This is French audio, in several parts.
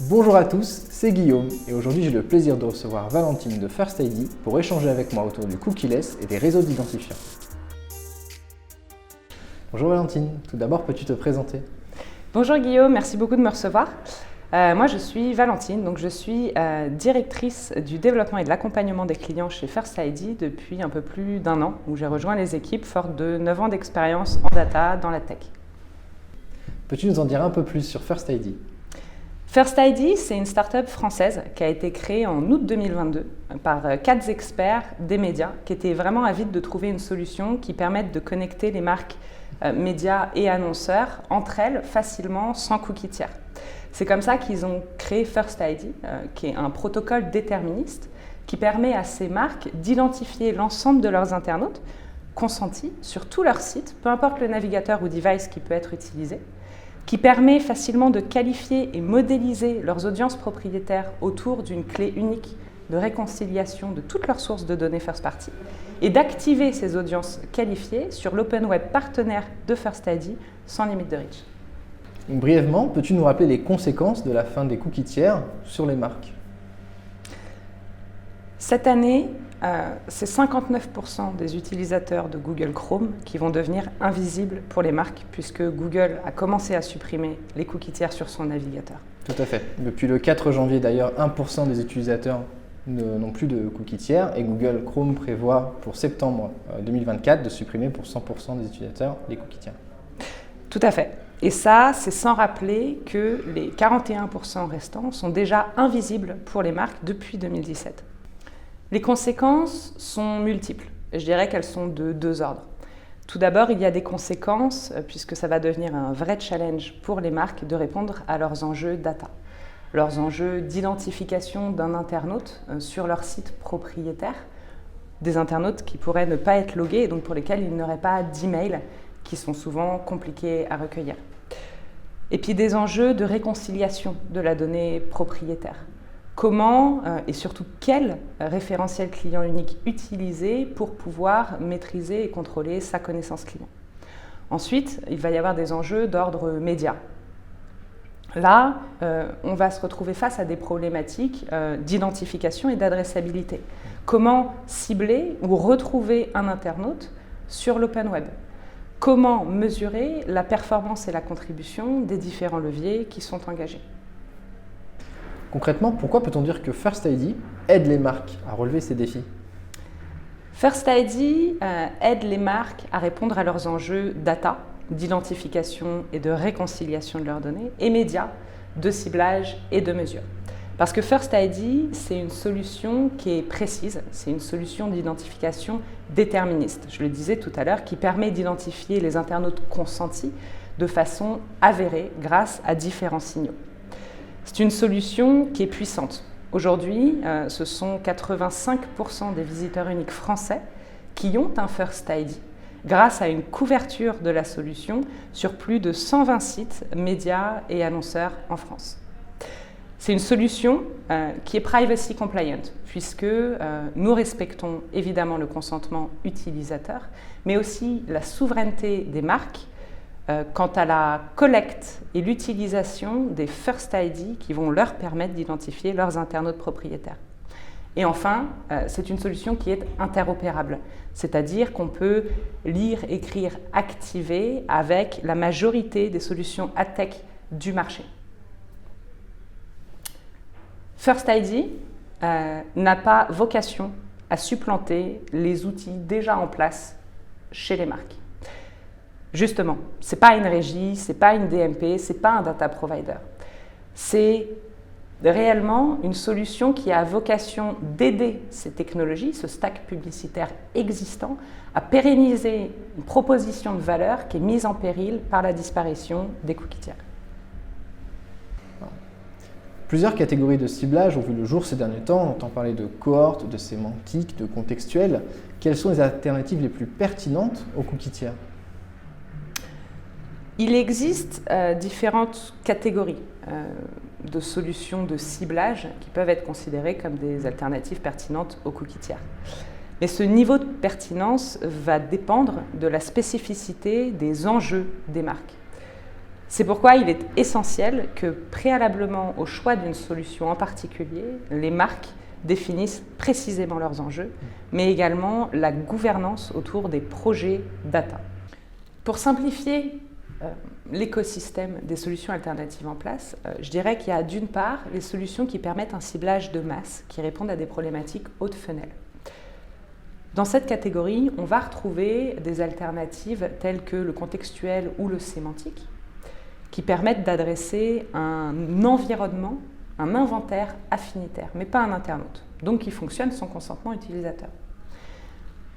Bonjour à tous, c'est Guillaume et aujourd'hui j'ai le plaisir de recevoir Valentine de First ID pour échanger avec moi autour du cookieless et des réseaux d'identifiants. Bonjour Valentine, tout d'abord peux-tu te présenter? Bonjour Guillaume, merci beaucoup de me recevoir. Moi je suis Valentine, donc je suis directrice du développement et de l'accompagnement des clients chez First ID depuis un peu plus d'un an où j'ai rejoint les équipes fortes de 9 ans d'expérience en data dans la tech. Peux-tu nous en dire un peu plus sur First ID? First ID, c'est une start-up française qui a été créée en août 2022 par 4 experts des médias qui étaient vraiment avides de trouver une solution qui permette de connecter les marques médias et annonceurs entre elles facilement sans cookies tiers. C'est comme ça qu'ils ont créé First ID, qui est un protocole déterministe qui permet à ces marques d'identifier l'ensemble de leurs internautes consentis sur tout leur site, peu importe le navigateur ou device qui peut être utilisé, qui permet facilement de qualifier et modéliser leurs audiences propriétaires autour d'une clé unique de réconciliation de toutes leurs sources de données first party et d'activer ces audiences qualifiées sur l'open web partenaire de First ID sans limite de reach. Brièvement, peux-tu nous rappeler les conséquences de la fin des cookies tiers sur les marques? Cette année, c'est 59% des utilisateurs de Google Chrome qui vont devenir invisibles pour les marques puisque Google a commencé à supprimer les cookies tiers sur son navigateur. Tout à fait. Depuis le 4 janvier d'ailleurs, 1% des utilisateurs n'ont plus de cookies tiers et Google Chrome prévoit pour septembre 2024 de supprimer pour 100% des utilisateurs les cookies tiers. Tout à fait. Et ça, c'est sans rappeler que les 41% restants sont déjà invisibles pour les marques depuis 2017. Les conséquences sont multiples. Je dirais qu'elles sont de 2 ordres. Tout d'abord, il y a des conséquences puisque ça va devenir un vrai challenge pour les marques de répondre à leurs enjeux data, leurs enjeux d'identification d'un internaute sur leur site propriétaire, des internautes qui pourraient ne pas être logués et donc pour lesquels il n'y aurait pas d'email qui sont souvent compliqués à recueillir. Et puis des enjeux de réconciliation de la donnée propriétaire. Comment et surtout quel référentiel client unique utiliser pour pouvoir maîtriser et contrôler sa connaissance client. Ensuite, il va y avoir des enjeux d'ordre média. Là, on va se retrouver face à des problématiques d'identification et d'adressabilité. Comment cibler ou retrouver un internaute sur l'open web? Comment mesurer la performance et la contribution des différents leviers qui sont engagés? Concrètement, pourquoi peut-on dire que First ID aide les marques à relever ces défis? First ID aide les marques à répondre à leurs enjeux data, d'identification et de réconciliation de leurs données, et médias, de ciblage et de mesure. Parce que First ID, c'est une solution qui est précise, c'est une solution d'identification déterministe, je le disais tout à l'heure, qui permet d'identifier les internautes consentis de façon avérée grâce à différents signaux. C'est une solution qui est puissante. Aujourd'hui, ce sont 85% des visiteurs uniques français qui ont un First ID grâce à une couverture de la solution sur plus de 120 sites, médias et annonceurs en France. C'est une solution qui est privacy compliant puisque nous respectons évidemment le consentement utilisateur, mais aussi la souveraineté des marques quant à la collecte et l'utilisation des First ID qui vont leur permettre d'identifier leurs internautes propriétaires. Et enfin, c'est une solution qui est interopérable, c'est-à-dire qu'on peut lire, écrire, activer avec la majorité des solutions ad tech du marché. First ID n'a pas vocation à supplanter les outils déjà en place chez les marques. Justement, ce n'est pas une régie, ce n'est pas une DMP, ce n'est pas un data provider. C'est réellement une solution qui a vocation d'aider ces technologies, ce stack publicitaire existant, à pérenniser une proposition de valeur qui est mise en péril par la disparition des cookies tiers. Plusieurs catégories de ciblage ont vu le jour ces derniers temps. On entend parler de cohorte, de sémantique, de contextuel. Quelles sont les alternatives les plus pertinentes aux cookies tiers? Il existe différentes catégories de solutions de ciblage qui peuvent être considérées comme des alternatives pertinentes aux cookies tiers. Mais ce niveau de pertinence va dépendre de la spécificité des enjeux des marques. C'est pourquoi il est essentiel que, préalablement au choix d'une solution en particulier, les marques définissent précisément leurs enjeux, mais également la gouvernance autour des projets data. Pour simplifier l'écosystème des solutions alternatives en place, je dirais qu'il y a d'une part les solutions qui permettent un ciblage de masse, qui répondent à des problématiques haut de funnel. Dans cette catégorie, on va retrouver des alternatives telles que le contextuel ou le sémantique, qui permettent d'adresser un environnement, un inventaire affinitaire, mais pas un internaute, donc qui fonctionne sans consentement utilisateur.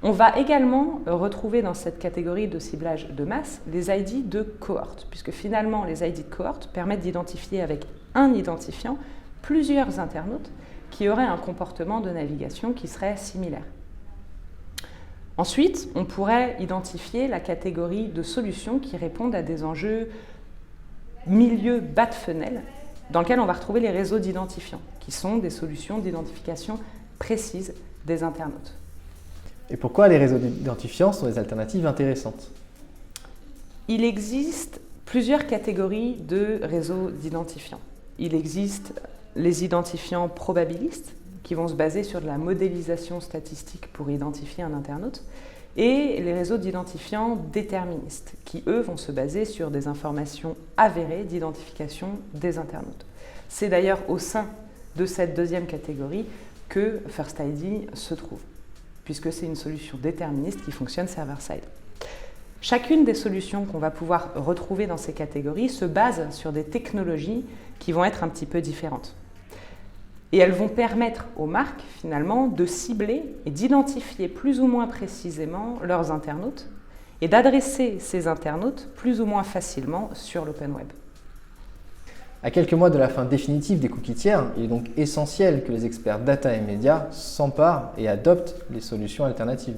On va également retrouver dans cette catégorie de ciblage de masse les ID de cohorte, puisque finalement les ID de cohorte permettent d'identifier avec un identifiant plusieurs internautes qui auraient un comportement de navigation qui serait similaire. Ensuite, on pourrait identifier la catégorie de solutions qui répondent à des enjeux milieu bas de funnel, dans lequel on va retrouver les réseaux d'identifiants, qui sont des solutions d'identification précises des internautes. Et pourquoi les réseaux d'identifiants sont des alternatives intéressantes? Il existe plusieurs catégories de réseaux d'identifiants. Il existe les identifiants probabilistes, qui vont se baser sur de la modélisation statistique pour identifier un internaute, et les réseaux d'identifiants déterministes, qui eux vont se baser sur des informations avérées d'identification des internautes. C'est d'ailleurs au sein de cette deuxième catégorie que First ID se trouve, puisque c'est une solution déterministe qui fonctionne server-side. Chacune des solutions qu'on va pouvoir retrouver dans ces catégories se base sur des technologies qui vont être un petit peu différentes. Et elles vont permettre aux marques, finalement, de cibler et d'identifier plus ou moins précisément leurs internautes et d'adresser ces internautes plus ou moins facilement sur l'open web. À quelques mois de la fin définitive des cookies tiers, il est donc essentiel que les experts data et médias s'emparent et adoptent les solutions alternatives.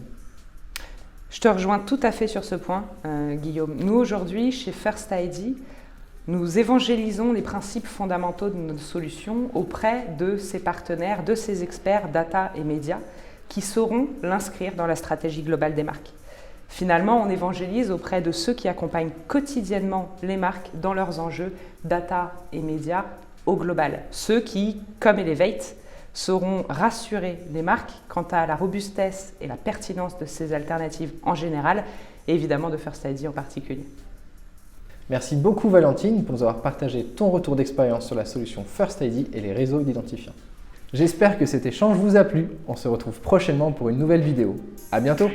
Je te rejoins tout à fait sur ce point, Guillaume. Nous, aujourd'hui, chez First ID, nous évangélisons les principes fondamentaux de nos solutions auprès de ces partenaires, de ces experts data et médias qui sauront l'inscrire dans la stratégie globale des marques. Finalement, on évangélise auprès de ceux qui accompagnent quotidiennement les marques dans leurs enjeux data et médias au global. Ceux qui, comme Elevate, sauront rassurer les marques quant à la robustesse et la pertinence de ces alternatives en général et évidemment de First ID en particulier. Merci beaucoup Valentine pour nous avoir partagé ton retour d'expérience sur la solution First ID et les réseaux d'identifiants. J'espère que cet échange vous a plu. On se retrouve prochainement pour une nouvelle vidéo. À bientôt!